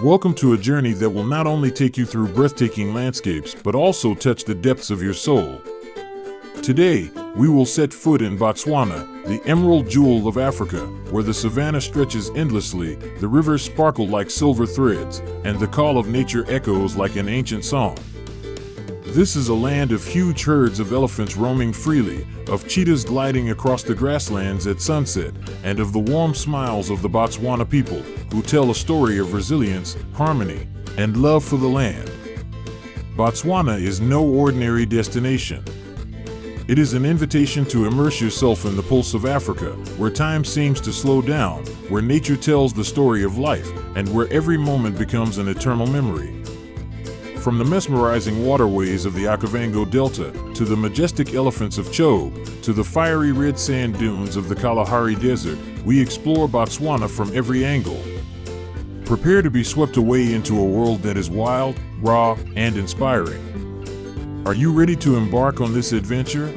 Welcome to a journey that will not only take you through breathtaking landscapes, but also touch the depths of your soul. Today, we will set foot in Botswana, the emerald jewel of Africa, where the savanna stretches endlessly, the rivers sparkle like silver threads, and the call of nature echoes like an ancient song. This is a land of huge herds of elephants roaming freely, of cheetahs gliding across the grasslands at sunset, and of the warm smiles of the Botswana people, who tell a story of resilience, harmony, and love for the land. Botswana is no ordinary destination. It is an invitation to immerse yourself in the pulse of Africa, where time seems to slow down, where nature tells the story of life, and where every moment becomes an eternal memory. From the mesmerizing waterways of the Okavango Delta, to the majestic elephants of Chobe, to the fiery red sand dunes of the Kalahari Desert, we explore Botswana from every angle. Prepare to be swept away into a world that is wild, raw, and inspiring. Are you ready to embark on this adventure?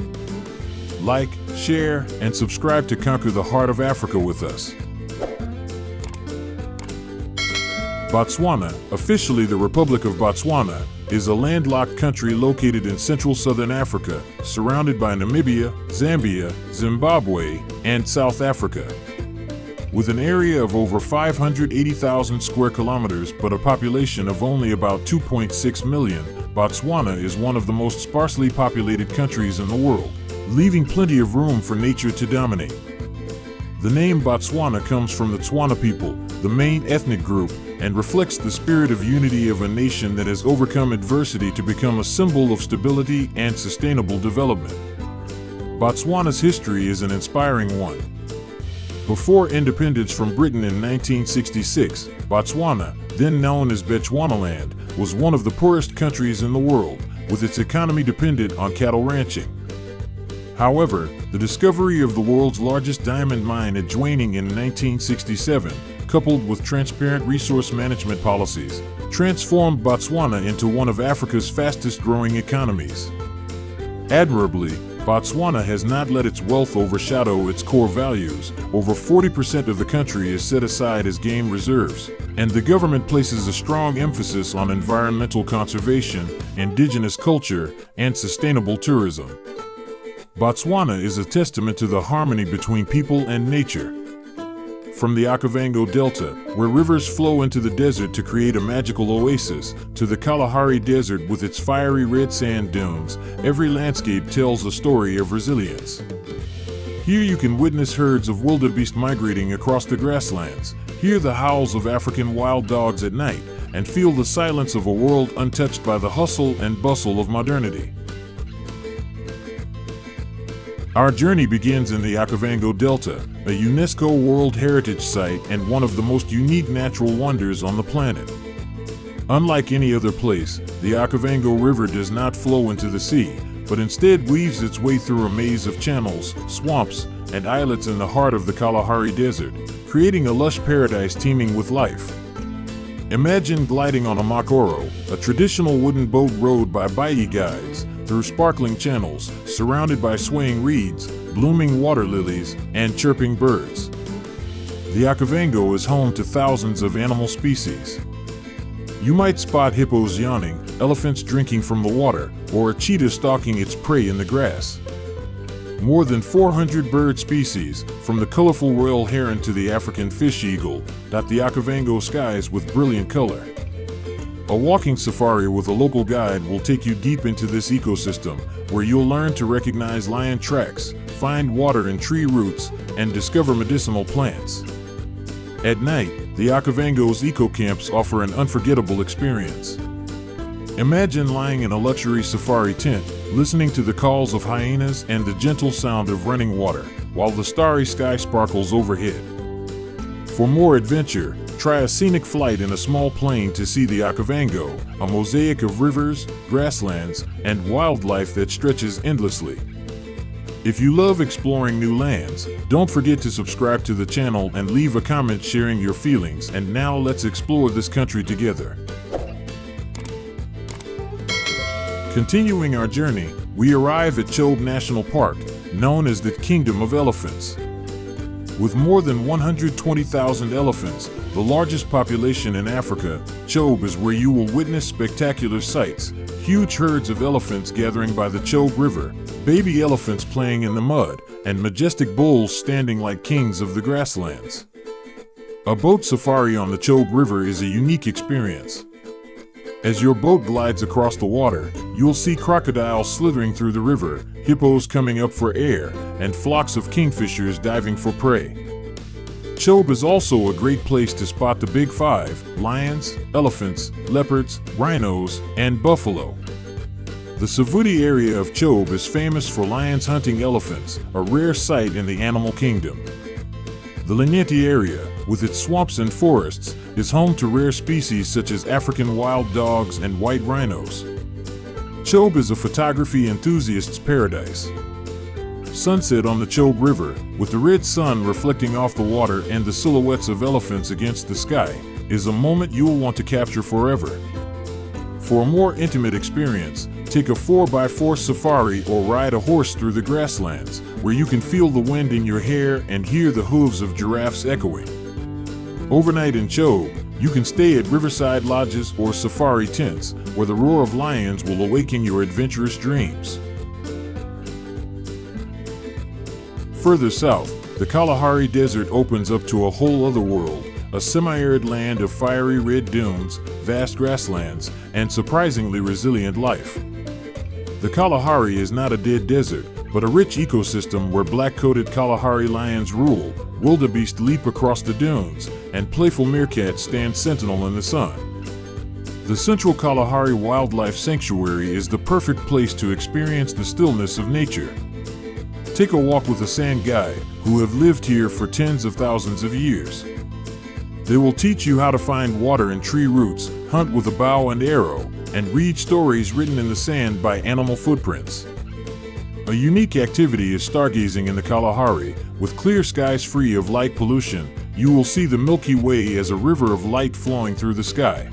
Like, share, and subscribe to conquer the heart of Africa with us. Botswana, officially the Republic of Botswana, is a landlocked country located in central southern Africa, surrounded by Namibia, Zambia, Zimbabwe, and South Africa. With an area of over 580,000 square kilometers but a population of only about 2.6 million, Botswana is one of the most sparsely populated countries in the world, leaving plenty of room for nature to dominate. The name Botswana comes from the Tswana people, the main ethnic group, and reflects the spirit of unity of a nation that has overcome adversity to become a symbol of stability and sustainable development. Botswana's history is an inspiring one. Before independence from Britain in 1966, Botswana, then known as Bechuanaland, was one of the poorest countries in the world, with its economy dependent on cattle ranching. However, the discovery of the world's largest diamond mine at Jwaneng in 1967, coupled with transparent resource management policies, transformed Botswana into one of Africa's fastest-growing economies. Admirably, Botswana has not let its wealth overshadow its core values. Over 40% of the country is set aside as game reserves, and the government places a strong emphasis on environmental conservation, indigenous culture, and sustainable tourism. Botswana is a testament to the harmony between people and nature. From the Okavango Delta, where rivers flow into the desert to create a magical oasis, to the Kalahari Desert with its fiery red sand dunes, every landscape tells a story of resilience. Here you can witness herds of wildebeest migrating across the grasslands, hear the howls of African wild dogs at night, and feel the silence of a world untouched by the hustle and bustle of modernity. Our journey begins in the Okavango Delta, a UNESCO World Heritage Site and one of the most unique natural wonders on the planet. Unlike any other place, the Okavango River does not flow into the sea, but instead weaves its way through a maze of channels, swamps, and islets in the heart of the Kalahari Desert, creating a lush paradise teeming with life. Imagine gliding on a makoro, a traditional wooden boat rowed by Bayi guides, through sparkling channels, surrounded by swaying reeds, blooming water lilies, and chirping birds. The Okavango is home to thousands of animal species. You might spot hippos yawning, elephants drinking from the water, or a cheetah stalking its prey in the grass. More than 400 bird species, from the colorful royal heron to the African fish eagle, dot the Okavango skies with brilliant color. A walking safari with a local guide will take you deep into this ecosystem, where you'll learn to recognize lion tracks, find water in tree roots, and discover medicinal plants. At night, the Okavango's eco-camps offer an unforgettable experience. Imagine lying in a luxury safari tent, listening to the calls of hyenas and the gentle sound of running water, while the starry sky sparkles overhead. For more adventure, try a scenic flight in a small plane to see the Okavango, a mosaic of rivers, grasslands, and wildlife that stretches endlessly. If you love exploring new lands, don't forget to subscribe to the channel and leave a comment sharing your feelings. And now let's explore this country together. Continuing our journey, we arrive at Chobe National Park, known as the Kingdom of Elephants. With more than 120,000 elephants, the largest population in Africa, Chobe is where you will witness spectacular sights: huge herds of elephants gathering by the Chobe River, baby elephants playing in the mud, and majestic bulls standing like kings of the grasslands. A boat safari on the Chobe River is a unique experience. As your boat glides across the water, you'll see crocodiles slithering through the river, hippos coming up for air, and flocks of kingfishers diving for prey. Chobe is also a great place to spot the Big Five: lions, elephants, leopards, rhinos, and buffalo. The Savuti area of Chobe is famous for lions hunting elephants, a rare sight in the animal kingdom. The Lanyeti area, with its swamps and forests, is home to rare species such as African wild dogs and white rhinos. Chobe is a photography enthusiast's paradise. Sunset on the Chobe River, with the red sun reflecting off the water and the silhouettes of elephants against the sky, is a moment you'll want to capture forever. For a more intimate experience, take a 4x4 safari or ride a horse through the grasslands, where you can feel the wind in your hair and hear the hooves of giraffes echoing. Overnight in Chobe, you can stay at riverside lodges or safari tents, where the roar of lions will awaken your adventurous dreams. Further south, the Kalahari Desert opens up to a whole other world, a semi-arid land of fiery red dunes, vast grasslands, and surprisingly resilient life. The Kalahari is not a dead desert, but a rich ecosystem where black-coated Kalahari lions rule, wildebeest leap across the dunes, and playful meerkats stand sentinel in the sun. The Central Kalahari Wildlife Sanctuary is the perfect place to experience the stillness of nature. Take a walk with a sand guide, who have lived here for tens of thousands of years. They will teach you how to find water in tree roots, hunt with a bow and arrow, and read stories written in the sand by animal footprints. A unique activity is stargazing in the Kalahari. With clear skies free of light pollution, you will see the Milky Way as a river of light flowing through the sky.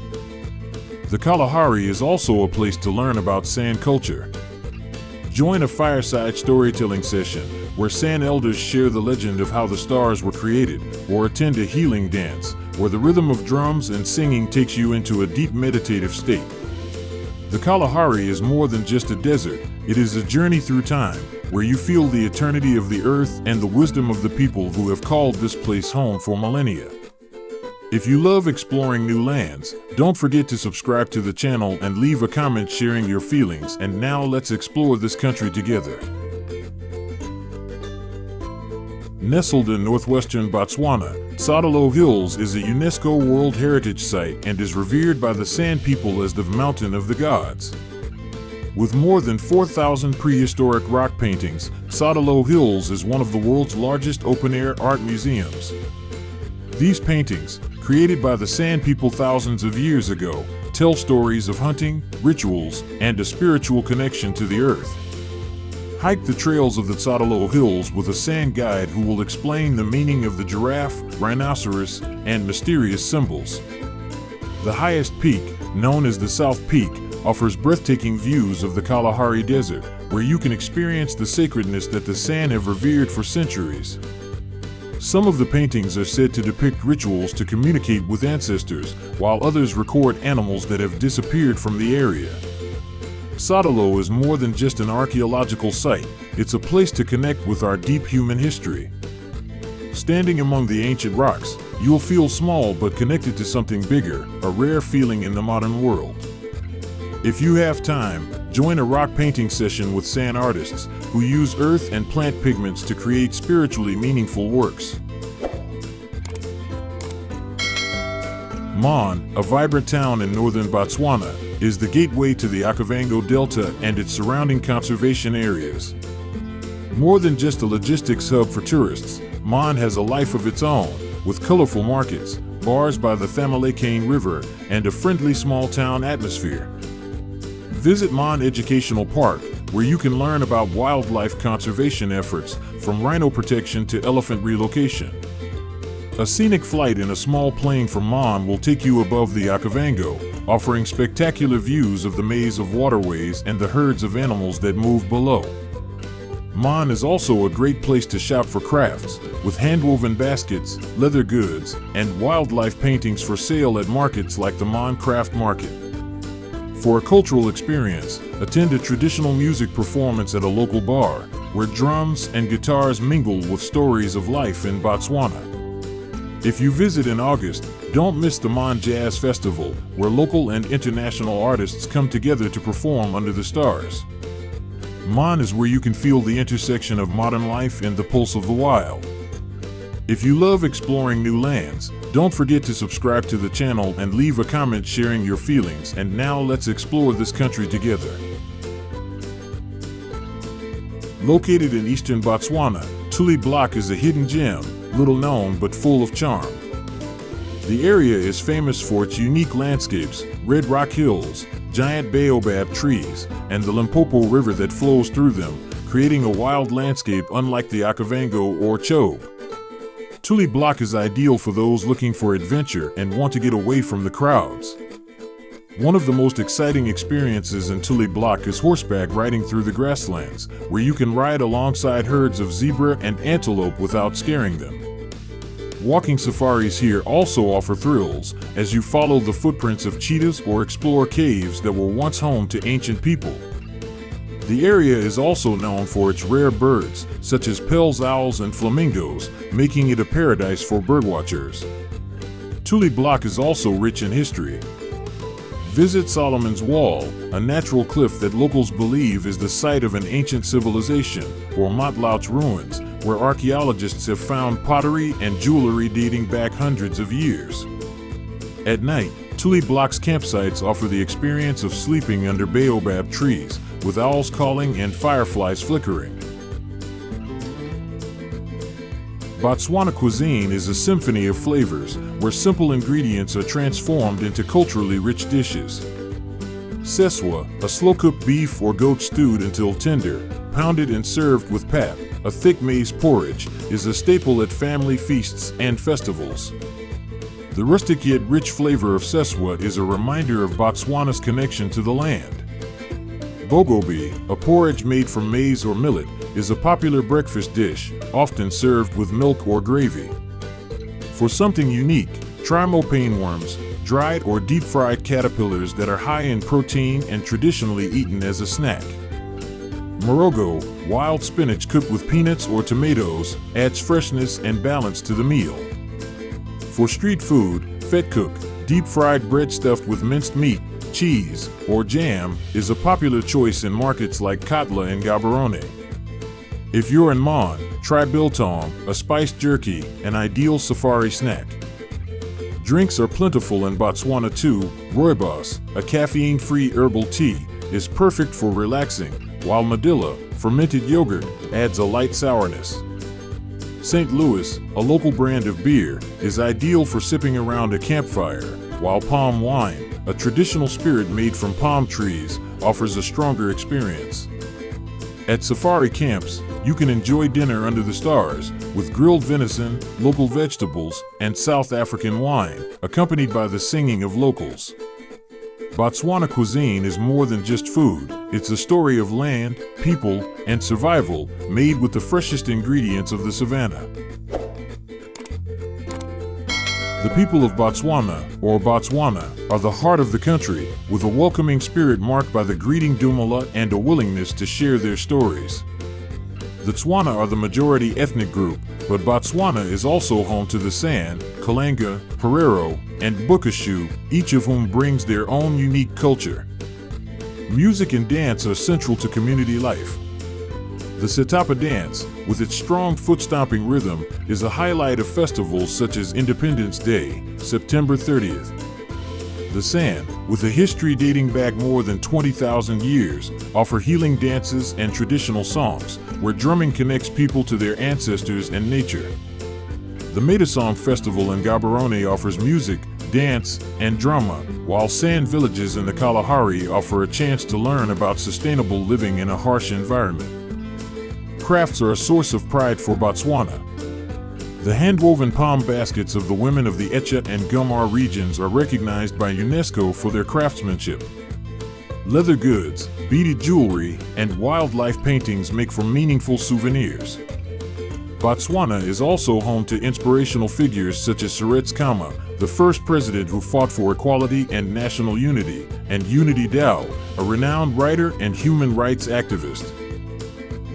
The Kalahari is also a place to learn about sand culture. Join a fireside storytelling session, where sand elders share the legend of how the stars were created, or attend a healing dance, where the rhythm of drums and singing takes you into a deep meditative state. The Kalahari is more than just a desert, it is a journey through time, where you feel the eternity of the earth and the wisdom of the people who have called this place home for millennia. If you love exploring new lands, don't forget to subscribe to the channel and leave a comment sharing your feelings. And now let's explore this country together. Nestled in northwestern Botswana, Tsodilo Hills is a UNESCO World Heritage Site and is revered by the Sand People as the Mountain of the Gods. With more than 4,000 prehistoric rock paintings, Tsodilo Hills is one of the world's largest open-air art museums. These paintings, created by the Sand People thousands of years ago, tell stories of hunting, rituals, and a spiritual connection to the earth. Hike the trails of the Tsodilo Hills with a sand guide who will explain the meaning of the giraffe, rhinoceros, and mysterious symbols. The highest peak, known as the South Peak, offers breathtaking views of the Kalahari Desert, where you can experience the sacredness that the San have revered for centuries. Some of the paintings are said to depict rituals to communicate with ancestors, while others record animals that have disappeared from the area. Tsodilo is more than just an archaeological site, it's a place to connect with our deep human history. Standing among the ancient rocks, you'll feel small but connected to something bigger, a rare feeling in the modern world. If you have time, join a rock painting session with sand artists who use earth and plant pigments to create spiritually meaningful works. Mon, a vibrant town in northern Botswana, is the gateway to the Okavango Delta and its surrounding conservation areas. More than just a logistics hub for tourists, Mon has a life of its own, with colorful markets, bars by the Thamalakane River, and a friendly small-town atmosphere. Visit Mon Educational Park, where you can learn about wildlife conservation efforts, from rhino protection to elephant relocation. A scenic flight in a small plane from Mon will take you above the Okavango, offering spectacular views of the maze of waterways and the herds of animals that move below. Mon is also a great place to shop for crafts, with hand-woven baskets, leather goods, and wildlife paintings for sale at markets like the Mon Craft Market. For a cultural experience, attend a traditional music performance at a local bar, where drums and guitars mingle with stories of life in Botswana. If you visit in August, don't miss the Mon Jazz Festival, where local and international artists come together to perform under the stars. Mon is where you can feel the intersection of modern life and the pulse of the wild. If you love exploring new lands, don't forget to subscribe to the channel and leave a comment sharing your feelings. And now let's explore this country together. Located in eastern Botswana, Tuli Block is a hidden gem, little known but full of charm. The area is famous for its unique landscapes, red rock hills, giant baobab trees, and the Limpopo River that flows through them, creating a wild landscape unlike the Okavango or Chobe. Tuli Block is ideal for those looking for adventure and want to get away from the crowds. One of the most exciting experiences in Tuli Block is horseback riding through the grasslands, where you can ride alongside herds of zebra and antelope without scaring them. Walking safaris here also offer thrills, as you follow the footprints of cheetahs or explore caves that were once home to ancient people. The area is also known for its rare birds, such as Pell's owls and flamingos, making it a paradise for birdwatchers. Tuli Block is also rich in history. Visit Solomon's Wall, a natural cliff that locals believe is the site of an ancient civilization, or Matlouch Ruins, where archaeologists have found pottery and jewelry dating back hundreds of years. At night, Tuli Block's campsites offer the experience of sleeping under baobab trees, with owls calling and fireflies flickering. Botswana cuisine is a symphony of flavors, where simple ingredients are transformed into culturally rich dishes. Seswa, a slow-cooked beef or goat stewed until tender, pounded and served with pap, a thick maize porridge, is a staple at family feasts and festivals. The rustic yet rich flavor of seswa is a reminder of Botswana's connection to the land. Bogobe, a porridge made from maize or millet, is a popular breakfast dish, often served with milk or gravy. For something unique, try mopane worms, dried or deep-fried caterpillars that are high in protein and traditionally eaten as a snack. Morogo, wild spinach cooked with peanuts or tomatoes, adds freshness and balance to the meal. For street food, vetkoek, deep-fried bread stuffed with minced meat, cheese, or jam, is a popular choice in markets like Kotla and Gaborone. If you're in Mon, try biltong, a spiced jerky, an ideal safari snack. Drinks are plentiful in Botswana too. Rooibos, a caffeine-free herbal tea, is perfect for relaxing, while Madilla, fermented yogurt, adds a light sourness. St. Louis, a local brand of beer, is ideal for sipping around a campfire, while palm wine, a traditional spirit made from palm trees, offers a stronger experience. At safari camps, you can enjoy dinner under the stars, with grilled venison, local vegetables, and South African wine, accompanied by the singing of locals. Botswana cuisine is more than just food. It's a story of land, people, and survival, made with the freshest ingredients of the savannah. The people of Botswana, or Botswana, are the heart of the country, with a welcoming spirit marked by the greeting Dumela and a willingness to share their stories. The Tswana are the majority ethnic group, but Botswana is also home to the San, Kalanga, Herero, and Bukashu, each of whom brings their own unique culture. Music and dance are central to community life. The Setapa dance, with its strong foot-stomping rhythm, is a highlight of festivals such as Independence Day, September 30th. The San, with a history dating back more than 20,000 years, offer healing dances and traditional songs, where drumming connects people to their ancestors and nature. The Metasong Festival in Gaborone offers music, dance, and drama, while sand villages in the Kalahari offer a chance to learn about sustainable living in a harsh environment. Crafts are a source of pride for Botswana. The hand-woven palm baskets of the women of the Echa and Gumar regions are recognized by UNESCO for their craftsmanship. Leather goods, beaded jewelry, and wildlife paintings make for meaningful souvenirs. Botswana is also home to inspirational figures such as Seretse Khama, the first president who fought for equality and national unity, and Unity Dao, a renowned writer and human rights activist.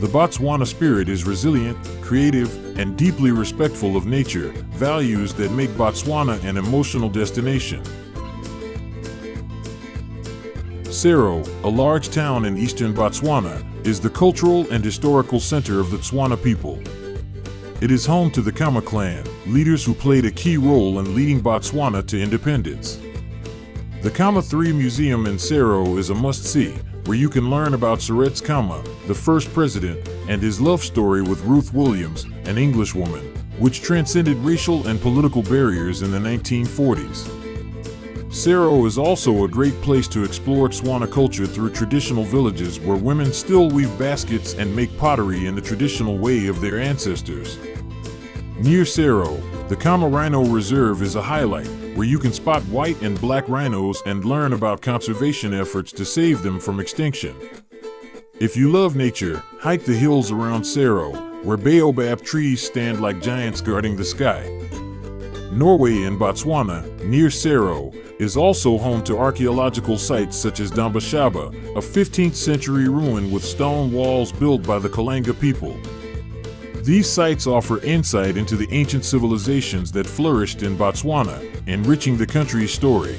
The Botswana spirit is resilient, creative, and deeply respectful of nature, values that make Botswana an emotional destination. Sero, a large town in eastern Botswana, is the cultural and historical center of the Tswana people. It is home to the Khama clan, leaders who played a key role in leading Botswana to independence. The Khama 3 Museum in Sero is a must-see, where you can learn about Seretse Khama, the first president, and his love story with Ruth Williams, an Englishwoman, which transcended racial and political barriers in the 1940s. Sero is also a great place to explore Tswana culture through traditional villages where women still weave baskets and make pottery in the traditional way of their ancestors. Near Sero, the Khama Rhino Reserve is a highlight, where you can spot white and black rhinos and learn about conservation efforts to save them from extinction. If you love nature, hike the hills around Sero, where baobab trees stand like giants guarding the sky. Norway in Botswana, near Sero, is also home to archaeological sites such as Dambashaba, a 15th century ruin with stone walls built by the Kalanga people. These sites offer insight into the ancient civilizations that flourished in Botswana, enriching the country's story.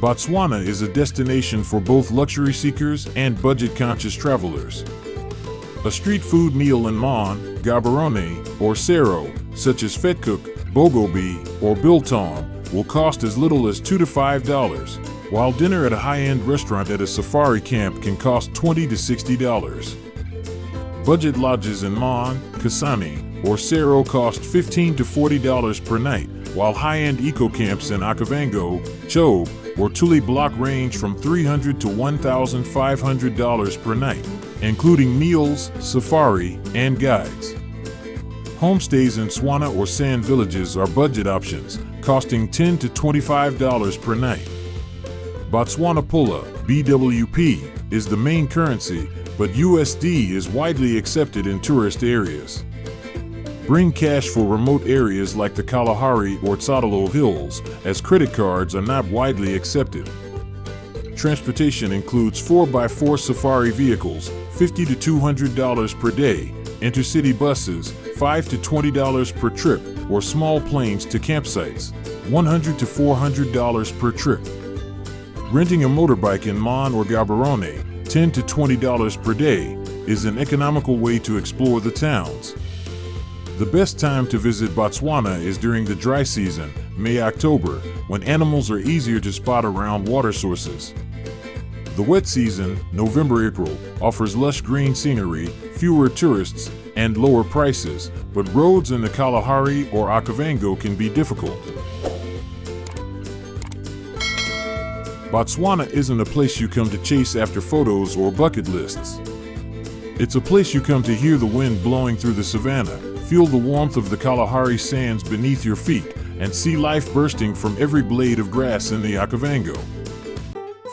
Botswana is a destination for both luxury seekers and budget-conscious travelers. A street food meal in Mon, Gaborone, or Sero, such as Vetkoek, Bogobi, or Biltong, will cost as little as $2 to $5, while dinner at a high-end restaurant at a safari camp can cost $20 to $60. Budget lodges in Mon, Kasane, or Sero cost $15 to $40 per night, while high-end eco-camps in Okavango, Chobe, or Tuli Block range from $300 to $1,500 per night, including meals, safari, and guides. Homestays in Tswana or Sand villages are budget options, costing $10 to $25 per night. Botswana Pula, BWP, is the main currency, but USD is widely accepted in tourist areas. Bring cash for remote areas like the Kalahari or Tsodolo Hills, as credit cards are not widely accepted. Transportation includes 4x4 safari vehicles, $50 to $200 per day, intercity buses, $5 to $20 per trip, or small planes to campsites, $100 to $400 per trip. Renting a motorbike in Mon or Gaborone, $10 to $20 per day, is an economical way to explore the towns. The best time to visit Botswana is during the dry season, May-October, when animals are easier to spot around water sources. The wet season, November-April, offers lush green scenery, fewer tourists, and lower prices, but roads in the Kalahari or Okavango can be difficult. Botswana isn't a place you come to chase after photos or bucket lists. It's a place you come to hear the wind blowing through the savannah, feel the warmth of the Kalahari sands beneath your feet, and see life bursting from every blade of grass in the Okavango.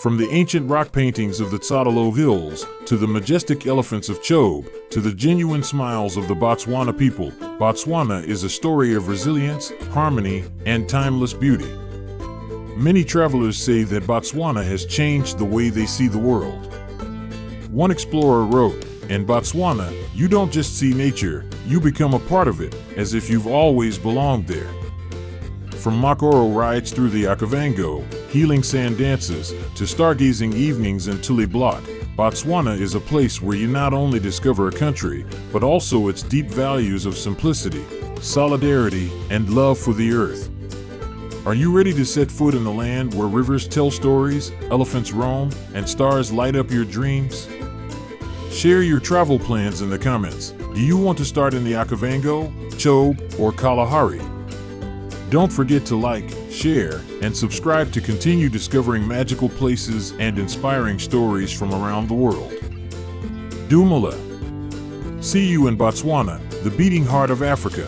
From the ancient rock paintings of the Tsodolo Hills, to the majestic elephants of Chobe, to the genuine smiles of the Botswana people, Botswana is a story of resilience, harmony, and timeless beauty. Many travelers say that Botswana has changed the way they see the world. One explorer wrote, "In Botswana, you don't just see nature, you become a part of it, as if you've always belonged there." From Makoro rides through the Okavango, healing sand dances, to stargazing evenings in Tuli Block, Botswana is a place where you not only discover a country, but also its deep values of simplicity, solidarity, and love for the earth. Are you ready to set foot in the land where rivers tell stories, elephants roam, and stars light up your dreams? Share your travel plans in the comments. Do you want to start in the Okavango, Chobe, or Kalahari? Don't forget to like, share, and subscribe to continue discovering magical places and inspiring stories from around the world. Dumela. See you in Botswana, the beating heart of Africa.